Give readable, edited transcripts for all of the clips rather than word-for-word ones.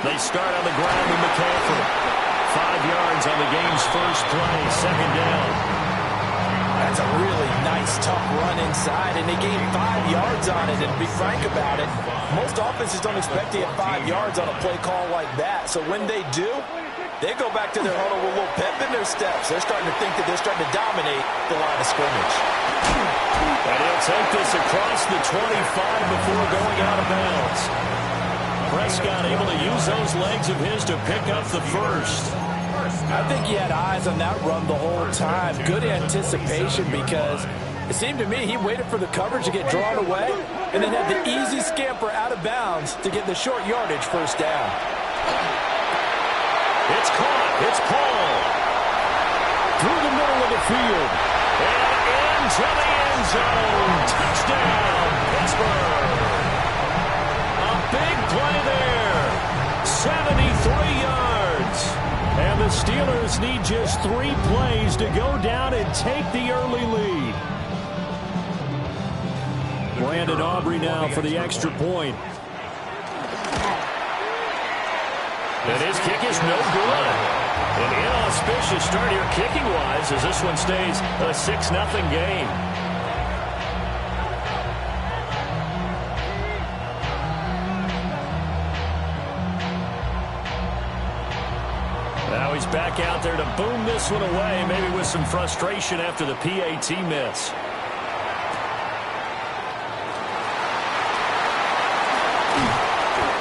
They start on the ground with McCaffrey. 5 yards on the game's first play, second down. That's a really nice, tough run inside, and they gained 5 yards on it. And to be frank about it, most offenses don't expect to get 5 yards on a play call like that. So when they do, they go back to their huddle with a little pep in their steps. They're starting to think that they're starting to dominate the line of scrimmage. And he'll take this across the 25 before going out of bounds. Prescott able to use those legs of his to pick up the first. I think he had eyes on that run the whole time. Good anticipation, because it seemed to me he waited for the coverage to get drawn away and then had the easy scamper out of bounds to get the short yardage first down. It's caught. It's Paul. Through the middle of the field. And into the end zone. Touchdown, Pittsburgh. A big play there. 73 yards. And the Steelers need just 3 plays to go down and take the early lead. Brandon Aubrey now for the extra point. And his kick is no good. An inauspicious start here kicking-wise as this one stays a 6-0 game. Now he's back out there to boom this one away, maybe with some frustration after the PAT miss.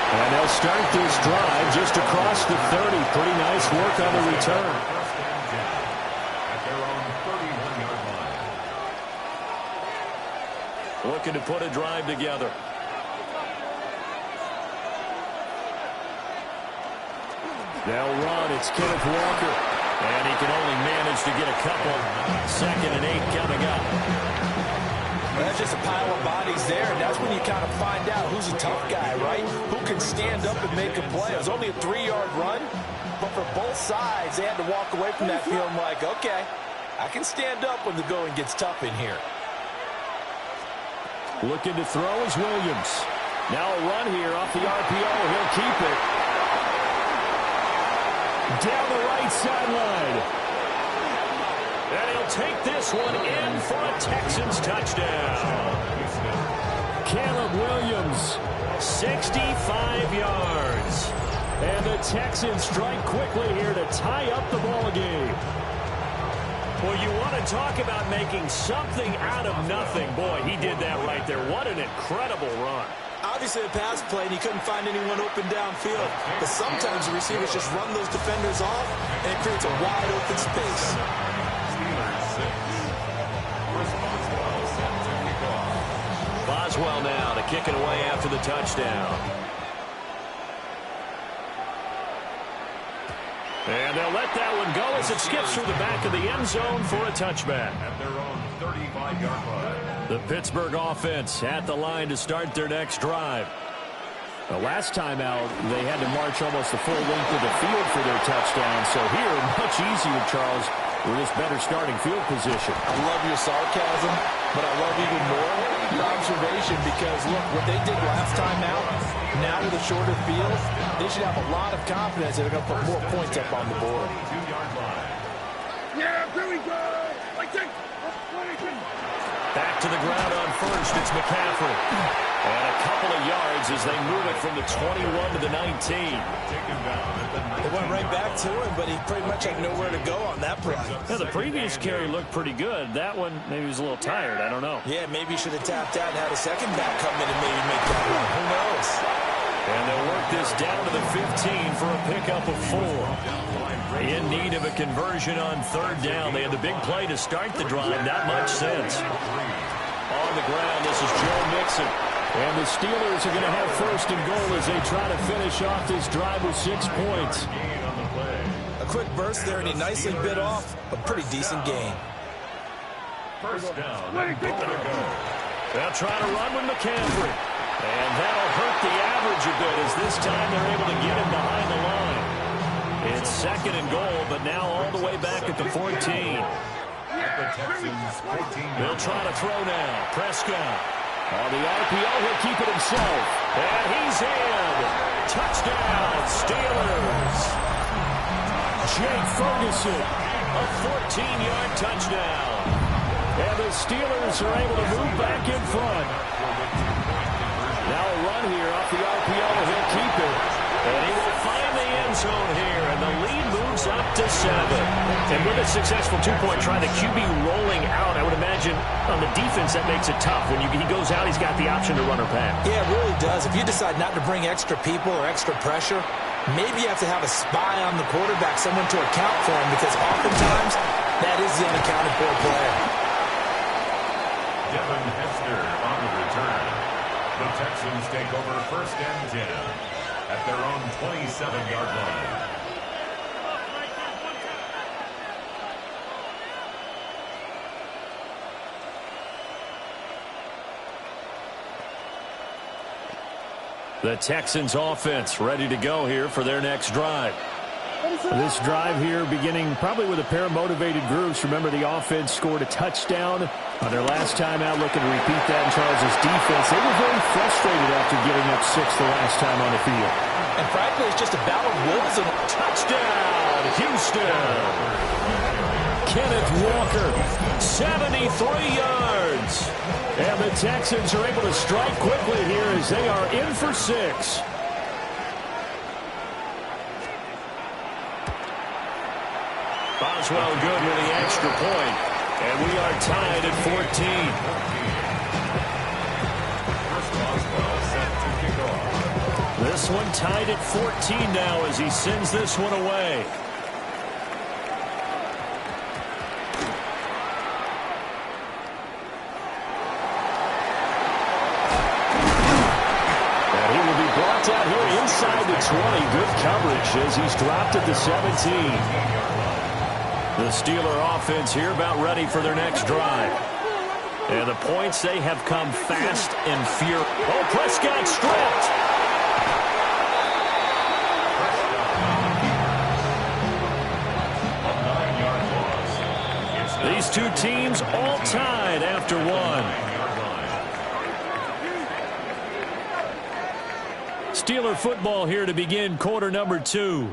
And they'll start this drive just across the 30. Pretty nice work on the return. Looking to put a drive together. They'll run. It's Kenneth Walker. And he can only manage to get a couple. 2nd and 8 coming up. That's just a pile of bodies there, and that's when you kind of find out who's a tough guy, right? Who can stand up and make a play. It was only a 3-yard run, but for both sides, they had to walk away from that feeling like, okay, I can stand up when the going gets tough in here. Looking to throw is Williams. Now a run here off the RPO. He'll keep it. Down the right sideline. And he'll take this one in for a Texans touchdown. Caleb Williams, 65 yards. And the Texans strike quickly here to tie up the ball game. Well, you want to talk about making something out of nothing. Boy, he did that right there. What an incredible run. Obviously a pass play, and he couldn't find anyone open downfield. But sometimes the receivers just run those defenders off, and it creates a wide open space. Boswell now to kick it away after the touchdown. And they'll let that one go as it skips through the back of the end zone for a touchback. At their own 35-yard line. The Pittsburgh offense at the line to start their next drive. The last time out, they had to march almost the full length of the field for their touchdown. So here, much easier, Charles, with this better starting field position. I love your sarcasm, but I love even more your observation, because, look, what they did last time out, now with a shorter field, they should have a lot of confidence that they're going to put more points up on the board. Yeah, here we go. Back to the ground on first. It's McCaffrey. And a couple of yards as they move it from the 21 to the 19. They went right back to him, but he pretty much had nowhere to go on that play. Yeah, the previous carry looked pretty good. That one, maybe he was a little tired. I don't know. Yeah, maybe he should have tapped out and had a second back come in and maybe make that run. Who knows? And they'll work this down to the 15 for a pickup of 4. In need of a conversion on 3rd down. They had the big play to start the drive. Not much sense. On the ground, this is Joe Mixon. And the Steelers are going to have 1st and goal as they try to finish off this drive with 6 points. A quick burst there, and he nicely bit off a pretty decent gain. First down. They'll try to run with McCaffrey. And that'll hurt the average a bit as this time they're able to get him behind the line. It's 2nd and goal, but now all the way back at the 14. At the Texans 14. They'll try to throw now. Prescott. On the RPO, he'll keep it himself. And he's in. Touchdown, Steelers. Jake Ferguson, a 14-yard touchdown. And the Steelers are able to move back in front. Now a run here off the RPO. He'll keep it. And he will find the end zone here. And the lead moves up to 7. And with a successful two-point try, the QB rolling out, I would imagine on the defense that makes it tough. When he goes out, he's got the option to run or pass. Yeah, it really does. If you decide not to bring extra people or extra pressure, maybe you have to have a spy on the quarterback, someone to account for him, because oftentimes that is the unaccounted for player. Devin Hester on the return. The Texans take over 1st and 10 at their own 27-yard line. The Texans offense ready to go here for their next drive. This drive here beginning probably with a pair of motivated groups. Remember, the offense scored a touchdown on their last time out, looking to repeat that in Charles' defense. They were very frustrated after giving up 6 the last time on the field. And frankly, it's just a battle of wolves. And touchdown, Houston. Kenneth Walker, 73 yards. And the Texans are able to strike quickly here as they are in for 6. Boswell good with the extra point. And we are tied at 14. Boswell set to kick off. This one tied at 14 now as he sends this one away. And he will be brought out here inside the 20. Good coverage as he's dropped at the 17. The Steeler offense here about ready for their next drive. And the points, they have come fast and furious. Oh, Prescott stripped. These two teams all tied after one. Steeler football here to begin quarter number 2.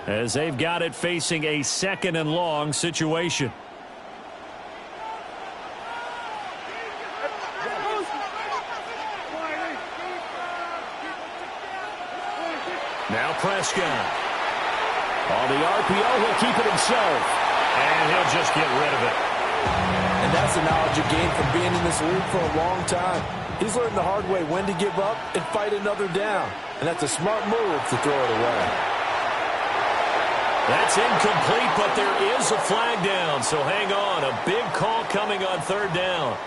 As they've got it facing a 2nd and long situation. Now Prescott. On the RPO, he'll keep it himself. And he'll just get rid of it. And that's the knowledge you gain from being in this league for a long time. He's learned the hard way when to give up and fight another down. And that's a smart move to throw it away. That's incomplete, but there is a flag down, so hang on. A big call coming on 3rd down.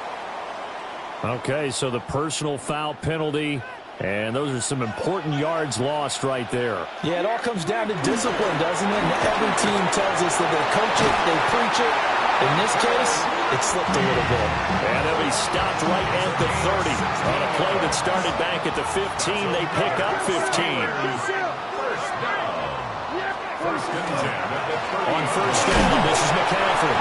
Okay, so the personal foul penalty, and those are some important yards lost right there. Yeah, it all comes down to discipline, doesn't it? And every team tells us that they coach it, they preach it. In this case, it slipped a little bit. And they'll be stopped right at the 30. On a play that started back at the 15, they pick up 15. On 1st down, this is McCaffrey.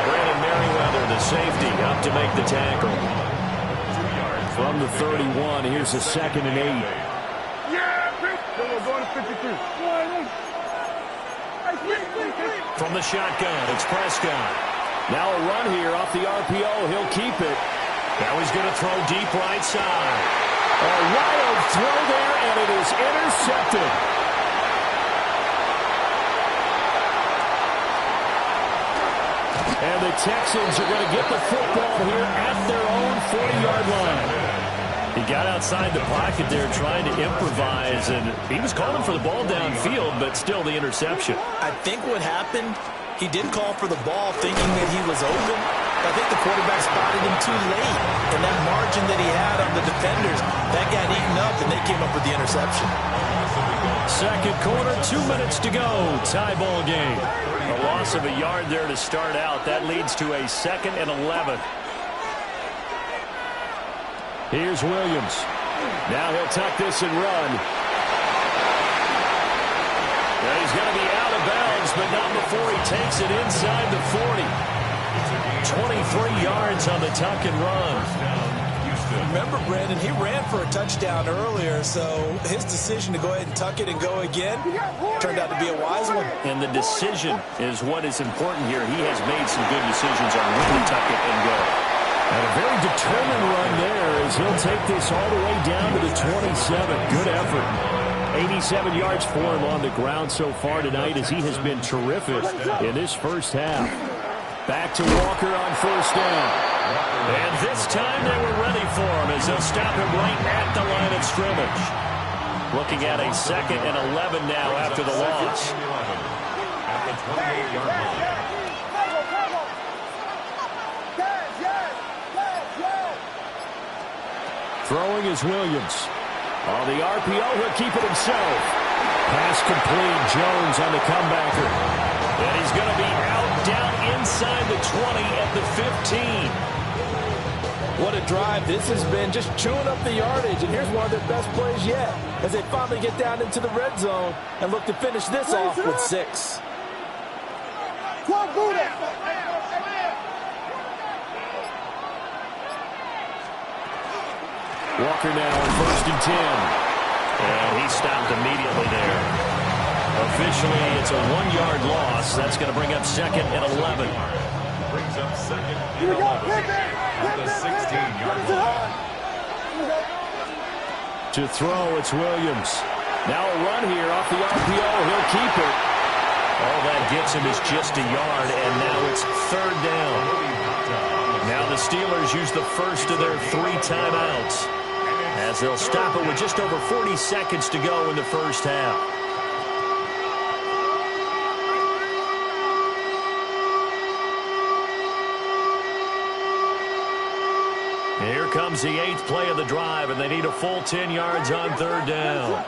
Brandon Merriweather, the safety, up to make the tackle. From the 31, here's a 2nd and 8. From the shotgun, it's Prescott. Now a run here off the RPO. He'll keep it. Now he's going to throw deep right side. A wild throw there, and it is intercepted. And the Texans are going to get the football here at their own 40-yard line. He got outside the pocket there trying to improvise, and he was calling for the ball downfield, but still the interception. I think what happened, he did call for the ball thinking that he was open. I think the quarterback spotted him too late, and that margin that he had on the defenders, that got eaten up, and they came up with the interception. 2nd quarter, 2 minutes to go. Tie ball game. A loss of a yard there to start out. That leads to a 2nd and 11. Here's Williams. Now he'll tuck this and run. And he's going to be out of bounds, but not before he takes it inside the 40. 23 yards on the tuck and run. remember, Brandon, he ran for a touchdown earlier, so his decision to go ahead and tuck it and go again turned out to be a wise one. And the decision is what is important here. He has made some good decisions on when to tuck it and go. And a very determined run there as he'll take this all the way down to the 27. Good effort. 87 yards for him on the ground so far tonight as he has been terrific in this first half. Back to Walker on first down. And this time they were ready for him as they'll stop him right at the line of scrimmage. Looking at a 2nd and 11 now after the loss. At the 28-yard line. Throwing is Williams. On the RPO, he'll keep it himself. Pass complete. Jones on the comebacker. And he's going to be out down inside the 20 at the 15. What a drive this has been, just chewing up the yardage. And here's one of their best plays yet as they finally get down into the red zone and look to finish this off with 6. Walker now on 1st and 10. And he stopped immediately there. Officially, it's a 1-yard loss. That's going to bring up 2nd and 11. Brings up 2nd and 11 at the 16-yard line. To throw, it's Williams. Now a run here off the RPO. He'll keep it. All that gets him is just a yard, and now it's 3rd down. Now the Steelers use the first of their 3 timeouts as they'll stop it with just over 40 seconds to go in the first half. Here comes the 8th play of the drive, and they need a full 10 yards on 3rd down.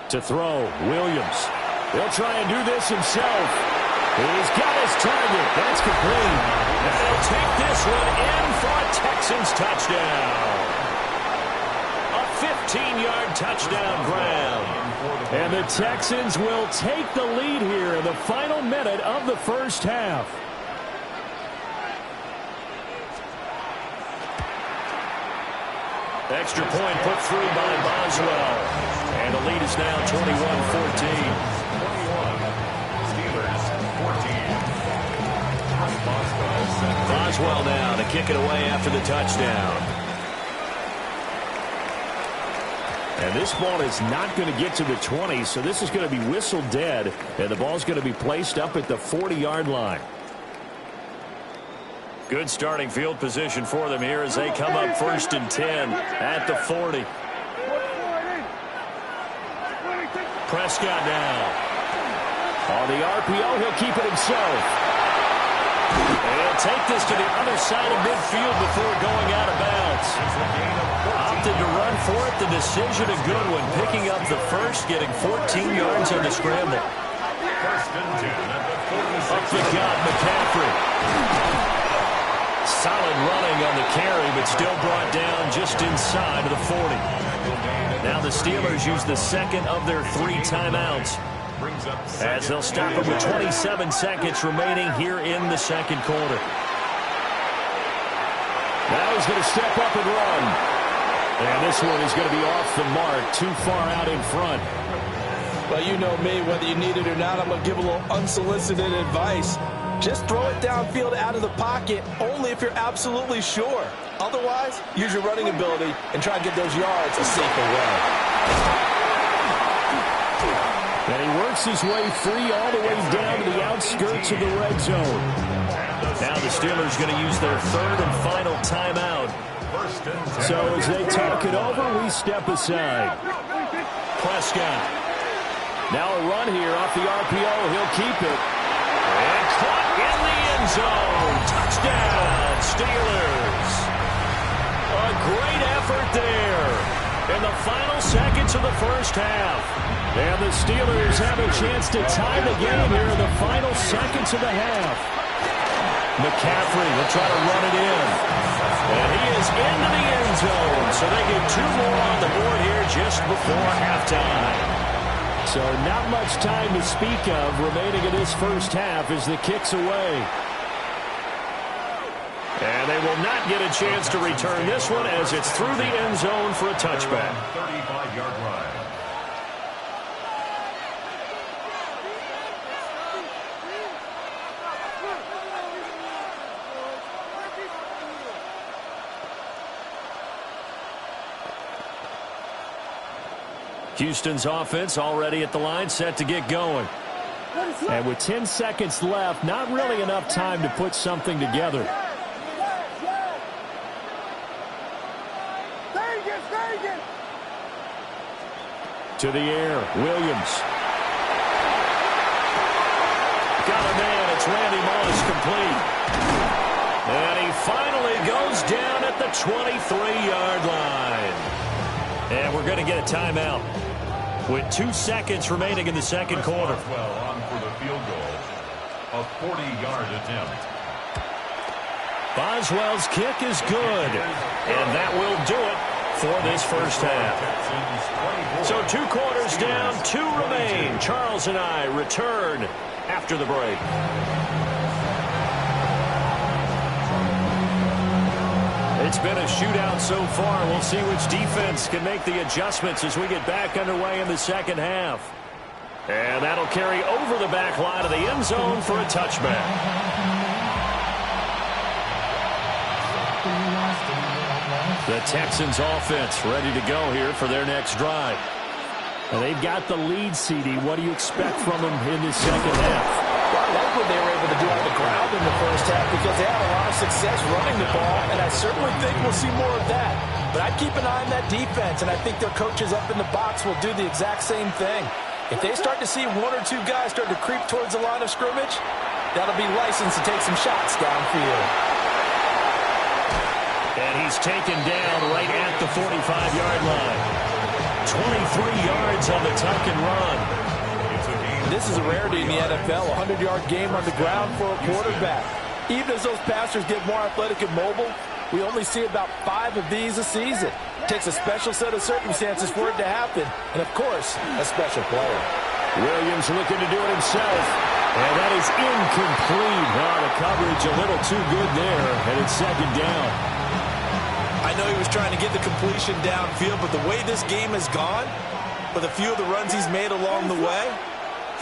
To throw, Williams. He'll try and do this himself. He's got his target. That's complete. And they'll take this one in for a Texans touchdown. A 15-yard touchdown grab. And the Texans will take the lead here in the final minute of the first half. Extra point put through by Boswell. And the lead is now 21-14. 21. Steelers 14. Boswell now to kick it away after the touchdown. And this ball is not going to get to the 20, so this is going to be whistled dead, and the ball's going to be placed up at the 40-yard line. Good starting field position for them here as they come up 1st and 10 at the 40. Prescott now. On the RPO, he'll keep it himself. And he'll take this to the other side of midfield before going out of bounds. Opted to run for it. The decision a good one. Picking up the first, getting 14 yards on the scramble. 1st and 10 at the 46. Up the gut, McCaffrey. Solid running on the carry, but still brought down just inside of the 40. Now the Steelers use the 2nd of their 3 timeouts as they'll stop it with 27 seconds remaining here in the 2nd quarter. Now he's going to step up and run. And this one is going to be off the mark, too far out in front. Well, you know me, whether you need it or not, I'm going to give a little unsolicited advice. Just throw it downfield out of the pocket only if you're absolutely sure. Otherwise, use your running ability and try and get those yards a safer way. And he works his way free all the way down to the outskirts of the red zone. Now the Steelers going to use their 3rd and final timeout. So as they talk it over, we step aside. Prescott. Now a run here off the RPO. He'll keep it. And caught in the end zone. Touchdown, Steelers. A great effort there in the final seconds of the first half. And the Steelers have a chance to tie the game here in the final seconds of the half. McCaffrey will try to run it in. And he is into the end zone. So they get 2 more on the board here just before halftime. So not much time to speak of remaining in this first half as the kick's away. And they will not get a chance to return this one as it's through the end zone for a touchback. 35-yard line. Houston's offense already at the line, set to get going. And with 10 seconds left, not really enough time to put something together. To the air, Williams. Got a man, it's Randy Moss, complete. And he finally goes down at the 23-yard line. And we're going to get a timeout with 2 seconds remaining in the second quarter. Well on for the field goal. A 40-yard attempt. Boswell's kick is good. And that will do it for this first half. So 2 quarters down, 2 remain. Charles and I return after the break. It's been a shootout so far. We'll see which defense can make the adjustments as we get back underway in the second half. And that'll carry over the back line of the end zone for a touchback. The Texans offense ready to go here for their next drive. And they've got the lead, CD. What do you expect from them in this second half? Well, I like what they were able to do on the ground in the first half because they had a lot of success running the ball, and I certainly think we'll see more of that. But I'd keep an eye on that defense, and I think their coaches up in the box will do the exact same thing. If they start to see 1 or 2 guys start to creep towards the line of scrimmage, that'll be licensed to take some shots downfield. And he's taken down right at the 45-yard line. 23 yards on the tuck and run. This is a rarity in the NFL, a 100-yard game on the ground for a quarterback. Even as those passers get more athletic and mobile, we only see about 5 of these a season. It takes a special set of circumstances for it to happen, and of course, a special player. Williams looking to do it himself. And that is incomplete. Oh, the coverage a little too good there, and it's second down. I know he was trying to get the completion downfield, but the way this game has gone, with a few of the runs he's made along the way,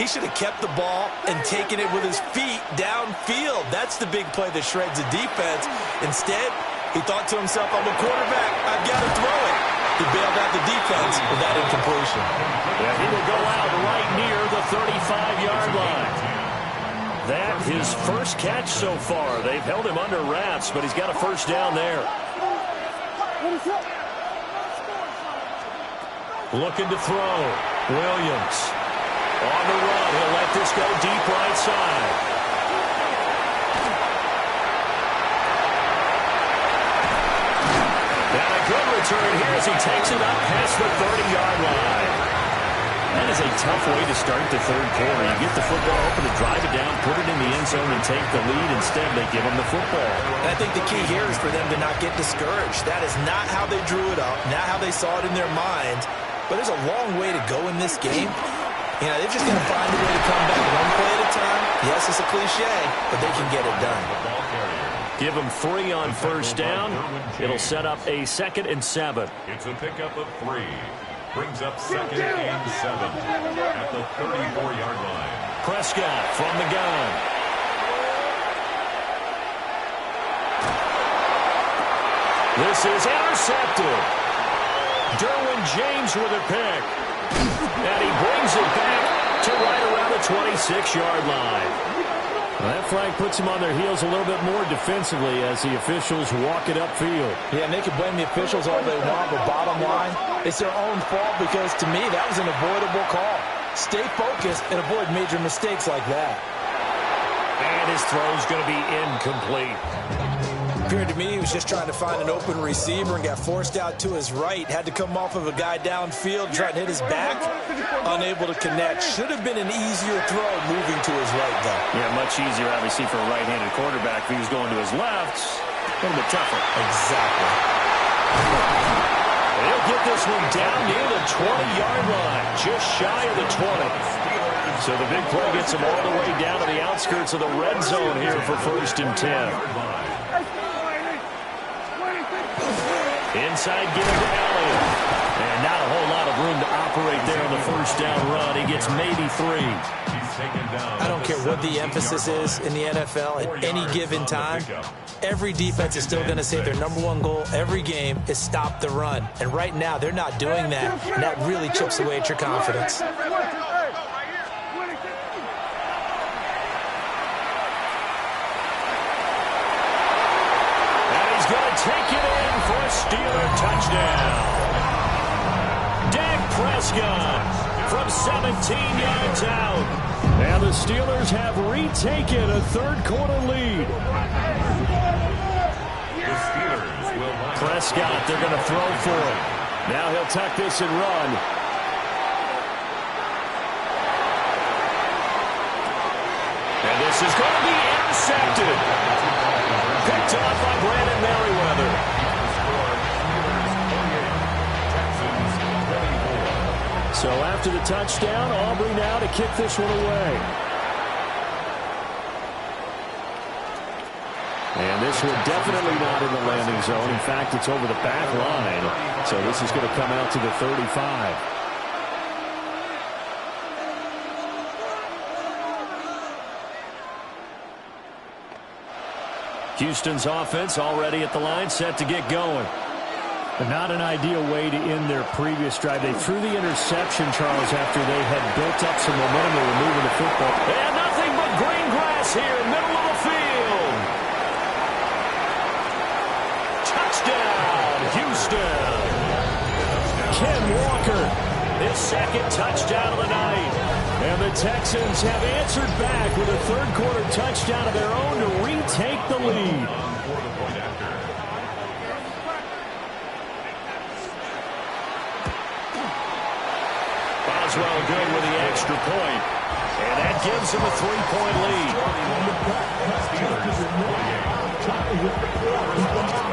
he should have kept the ball and taken it with his feet downfield. That's the big play that shreds the defense. Instead, he thought to himself, I'm a quarterback, I've got to throw it. He bailed out the defense with that incompletion. Yeah, he will go out right near the 35-yard line. That his first catch so far. They've held him under wraps, but he's got a first down there. Looking to throw. Williams. On the run. He'll let this go deep right side. And a good return here as he takes it up past the 30-yard line. That is a tough way to start the third quarter. You get the football open to drive it down, put it in the end zone, and take the lead. Instead, they give them the football. And I think the key here is for them to not get discouraged. That is not how they drew it up, not how they saw it in their minds. But there's a long way to go in this game. You know, they're just going to find a way to come back one play at a time. Yes, it's a cliche, but they can get it done. Give them 3 on first down. It'll set up a 2nd and 7. It's a pickup of 3. Brings up 2nd and 7 at the 34-yard line. Prescott from the gun. This is intercepted. Derwin James with a pick. And he brings it back to right around the 26-yard line. Well, that flag puts them on their heels a little bit more defensively as the officials walk it upfield. Yeah, and they can blame the officials all they want, but bottom line, it's their own fault because, to me, that was an avoidable call. Stay focused and avoid major mistakes like that. And his throw is going to be incomplete. Appeared to me he was just trying to find an open receiver and got forced out to his right. Had to come off of a guy downfield, trying to hit his back. Unable to connect. Should have been an easier throw moving to his right, though. Yeah, much easier, obviously, for a right-handed quarterback. If he was going to his left, a little bit tougher. Exactly. He'll get this one down near the 20-yard line, just shy of the 20. So the big play gets him all the way down to the outskirts of the red zone here for 1st and 10. Inside give to Elliott. And not a whole lot of room to operate there on the first down run. He gets maybe 3. I don't care what the emphasis is in the NFL at any given time. Every defense is still going to say their #1 goal every game is stop the run. And right now, they're not doing that, and that really chips away at your confidence. Take it in for a Steeler touchdown. Dak Prescott from 17 yards out. And the Steelers have retaken a third-quarter lead. The Steelers will Prescott, they're going to throw for him. Now he'll tuck this and run. And this is going to be intercepted. Picked off by Brandon Merriweather. So after the touchdown, Aubrey now to kick this one away. And this one definitely not in the landing zone. In fact, it's over the back line. So this is going to come out to the 35. Houston's offense already at the line, set to get going. But not an ideal way to end their previous drive. They threw the interception, Charles, after they had built up some momentum. They were moving the football. And nothing but green grass here, middle of the field. Touchdown, Houston. Ken Walker, his second touchdown of the night. And the Texans have answered back with a third-quarter touchdown of their own to retake the lead. Boswell good with the extra point. And that gives him a 3-point lead.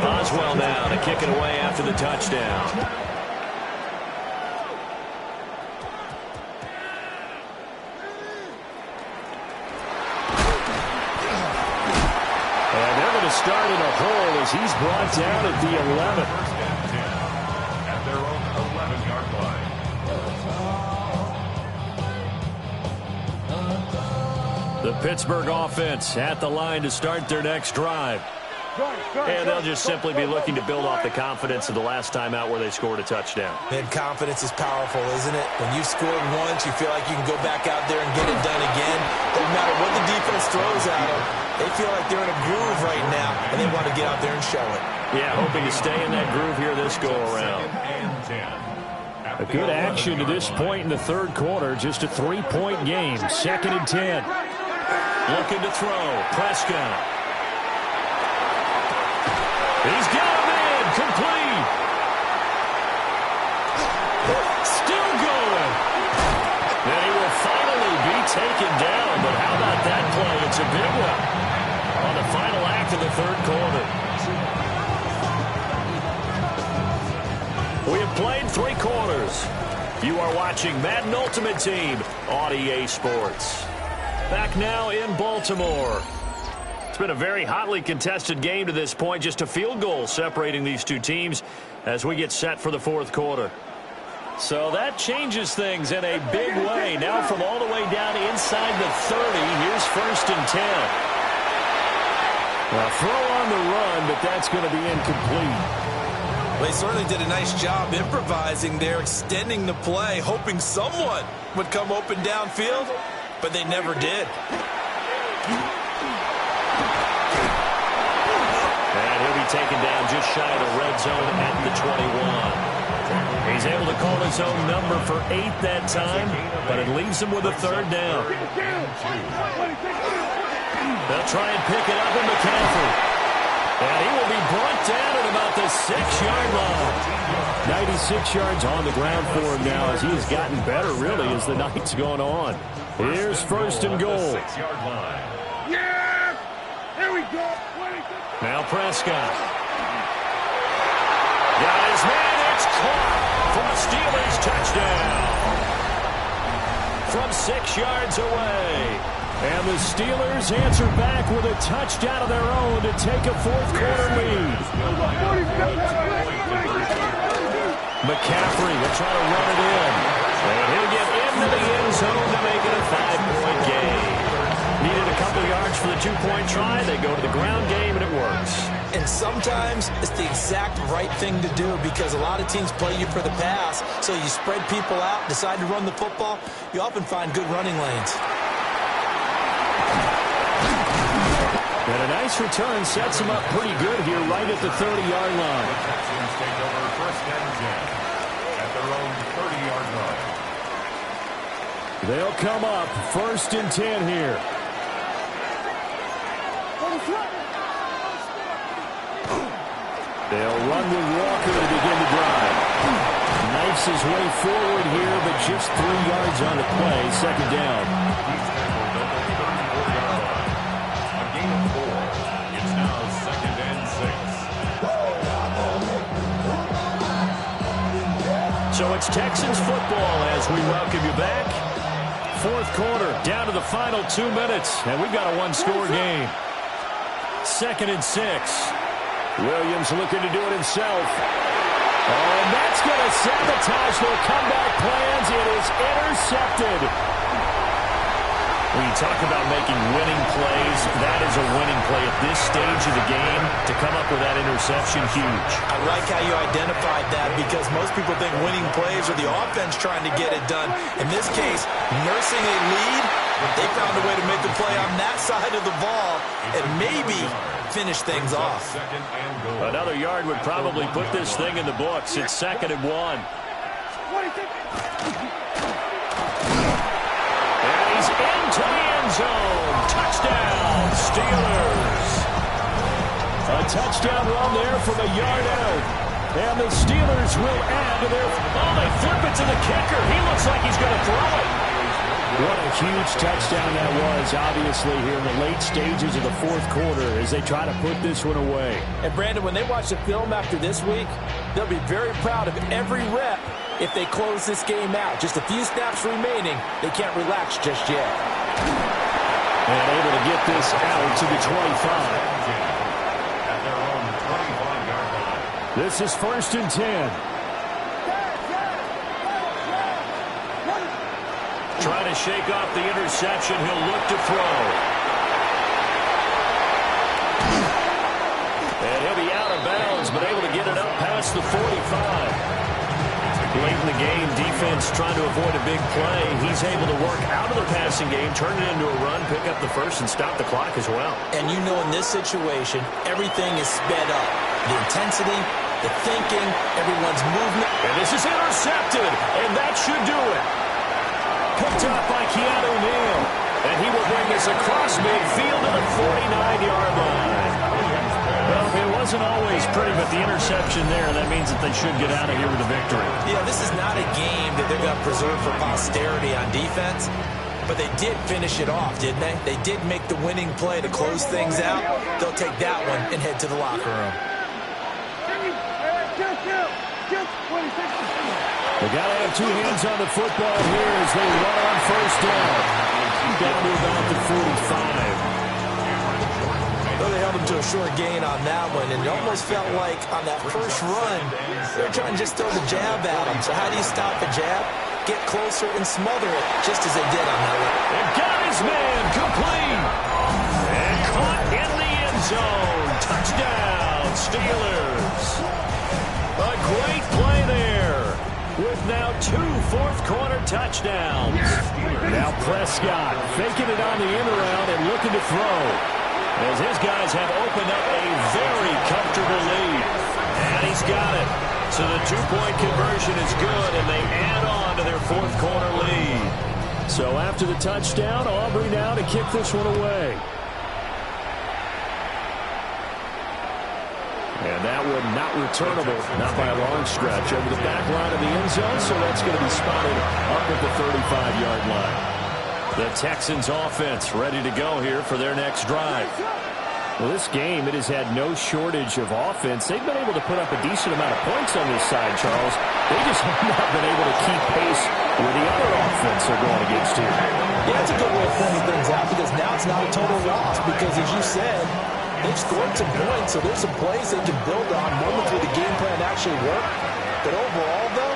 Boswell now to kick it away after the touchdown. Start in a hole as he's brought down at the 11. First and 10 at their own 11-yard line. The Pittsburgh offense at the line to start their next drive. And they'll just simply be looking to build off the confidence of the last time out where they scored a touchdown. And confidence is powerful, isn't it? When you've scored once, you feel like you can go back out there and get it done again. No matter what the defense throws at them, they feel like they're in a groove right now, and they want to get out there and show it. Yeah, hoping to stay in that groove here this go-around. A good action to this point in the third quarter. Just a 3-point game. 2nd and 10. Looking to throw. Prescott. He's got him in. Complete. Still going. And he will finally be taken down. But how about that play? It's a big one on the final act of the third quarter. We have played 3 quarters. You are watching Madden Ultimate Team on EA Sports. Back now in Baltimore. It's been a very hotly contested game to this point. Just a field goal separating these two teams as we get set for the fourth quarter. So that changes things in a big way. Now from all the way down inside the 30, here's 1st and 10. Well, throw on the run, but that's going to be incomplete. They certainly did a nice job improvising there, extending the play, hoping someone would come open downfield, but they never did. And he'll be taken down just shy of the red zone at the 21. He's able to call his own number for 8 that time, but it leaves him with a 3rd down. They'll try and pick it up in McCaffrey. And he will be the 6-yard line. 96 yards on the ground for him now as he has gotten better, really, as the night's gone on. Here's first and goal. 6-yard line. Yeah! Here we go. Now Prescott. Got his man. It's caught for a Steelers touchdown. From 6 yards away. And the Steelers answer back with a touchdown of their own to take a fourth-quarter lead. McCaffrey will try to run it in. And he'll get into the end zone to make it a 5-point game. Needed a couple yards for the 2-point try. They go to the ground game, and it works. And sometimes it's the exact right thing to do because a lot of teams play you for the pass. So you spread people out, decide to run the football. You often find good running lanes. And a nice return sets him up pretty good here right at the 30-yard line. The Texans take over first and 10 at their own 30-yard line. They'll come up first and 10 here. They'll run with Walker to begin the drive. Knifes his way forward here, but just 3 yards on the play. Second down. He's tackled at the 34-yard line. A gain of 4. It's now second and 6. So it's Texans football as we welcome you back. Fourth quarter, down to the final 2 minutes, and we've got a one-score game. Second and 6. Williams looking to do it himself. Oh, and that's going to sabotage their comeback plans. It is intercepted. When you talk about making winning plays, that is a winning play at this stage of the game. To come up with that interception, huge. I like how you identified that because most people think winning plays are the offense trying to get it done. In this case, nursing a lead, they found a way to make the play on that side of the ball and maybe finish things off. Second and goal. Another yard would probably put this thing in the books. It's 2nd and 1. And he's into the end zone. Touchdown, Steelers. A touchdown run there from a yard out. And the Steelers will add to their... Oh, they flip it to the kicker. He looks like he's going to throw it. What a huge touchdown that was, obviously, here in the late stages of the fourth quarter as they try to put this one away. And, Brandon, when they watch the film after this week, they'll be very proud of every rep if they close this game out. Just a few snaps remaining. They can't relax just yet. And able to get this out to the 25. At their own 25-yard line. This is first and 10. Trying to shake off the interception. He'll look to throw. And he'll be out of bounds, but able to get it up past the 45. Late in the game, defense trying to avoid a big play. He's able to work out of the passing game, turn it into a run, pick up the first, and stop the clock as well. And you know in this situation, everything is sped up. The intensity, the thinking, everyone's movement. And this is intercepted, and that should do it. Picked up by Kano29. And he will bring this across midfield to the 49-yard line. Well, it wasn't always pretty, but the interception there, that means that they should get out of here with a victory. Yeah, this is not a game that they're going to preserve for posterity on defense, but they did finish it off, didn't they? They did make the winning play to close things out. They'll take that one and head to the locker room. They got to have two hands on the football here as they run on first down. Down to about the 45. Well, they held him to a short gain on that one, and it almost felt like on that first run, they're trying to just throw the jab at him. So how do you stop a jab? Get closer and smother it, just as they did on that one. And got his man complete. And caught in the end zone. Touchdown, Steelers. A great play there. With now 2 fourth-quarter touchdowns. Now Prescott faking it on the end around and looking to throw. As his guys have opened up a very comfortable lead. And he's got it. So the 2-point conversion is good, and they add on to their fourth-quarter lead. So after the touchdown, Aubrey now to kick this one away. And that one not returnable, not by a long stretch, over the back line of the end zone, so that's going to be spotted up at the 35-yard line. The Texans offense ready to go here for their next drive. Well, this game, it has had no shortage of offense. They've been able to put up a decent amount of points on this side, Charles. They just have not been able to keep pace with the other offense they're going against here. Yeah, it's a good way of pointing things out because now it's not a total loss because, as you said, they've scored some points, so there's some plays they can build on, moments where the game plan actually worked. But overall, though,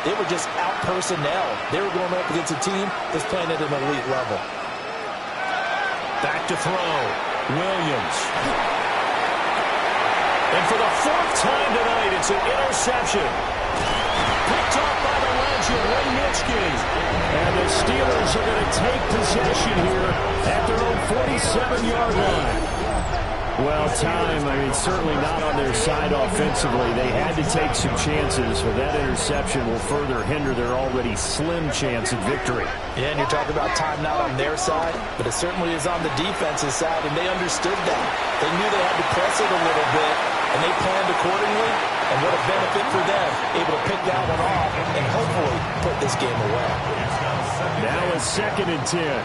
they were just out personnel. They were going up against a team that's playing at an elite level. Back to throw. Williams. And for the fourth time tonight, it's an interception. Picked off by the legend, Ray Nitschke. And the Steelers are going to take possession here at their own 47-yard line. Well, time, certainly not on their side offensively. They had to take some chances, but that interception will further hinder their already slim chance at victory. Yeah, and you're talking about time not on their side, but it certainly is on the defense's side, and they understood that. They knew they had to press it a little bit, and they planned accordingly, and what a benefit for them, able to pick that one off and hopefully put this game away. Now a 2nd and 10.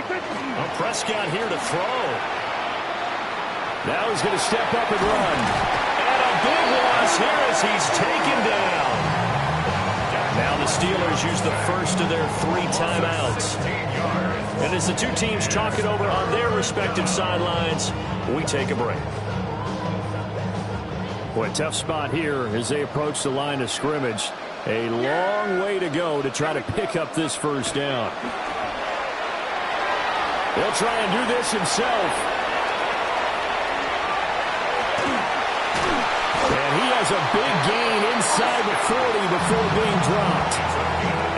Well, Prescott here to throw. Now he's going to step up and run. And a big loss here as he's taken down. Now the Steelers use the first of their 3 timeouts. And as the two teams talk it over on their respective sidelines, we take a break. Boy, tough spot here as they approach the line of scrimmage. A long way to go to try to pick up this first down. He'll try and do this himself. And he has a big gain inside the 40 before being dropped.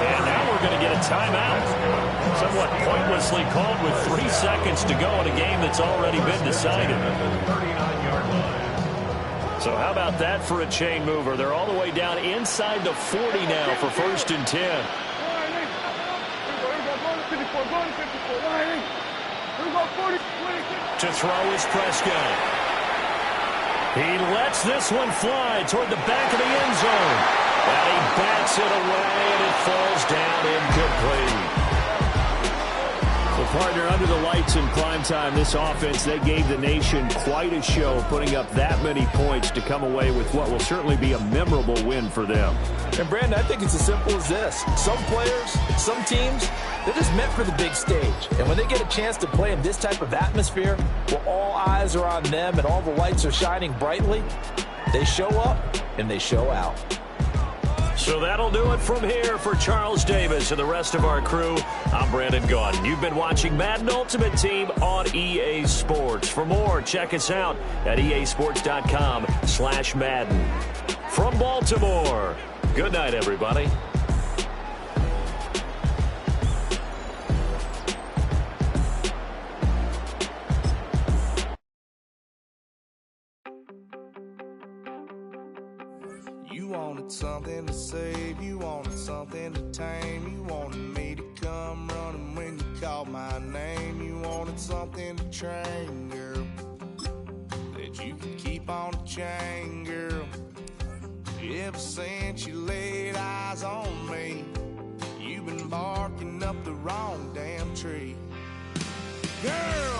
And now we're going to get a timeout. Somewhat pointlessly called with 3 seconds to go in a game that's already been decided. So how about that for a chain mover? They're all the way down inside the 40 now for 1st and 10. To throw is Prescott. He lets this one fly toward the back of the end zone. And he bats it away, and it falls down incomplete. So, partner, under the lights in prime time, this offense, they gave the nation quite a show, putting up that many points to come away with what will certainly be a memorable win for them. And, Brandon, I think it's as simple as this. Some players, some teams, they're just meant for the big stage. And when they get a chance to play in this type of atmosphere, where all eyes are on them and all the lights are shining brightly, they show up and they show out. So that'll do it from here for Charles Davis and the rest of our crew. I'm Brandon Gaudin. You've been watching Madden Ultimate Team on EA Sports. For more, check us out at easports.com/Madden. From Baltimore, good night, everybody. You wanted something to save, you wanted something to tame, you wanted me to come running when you called my name, you wanted something to train, girl, that you could keep on the chain, girl. Ever since you laid eyes on me, you've been barking up the wrong damn tree. Girl,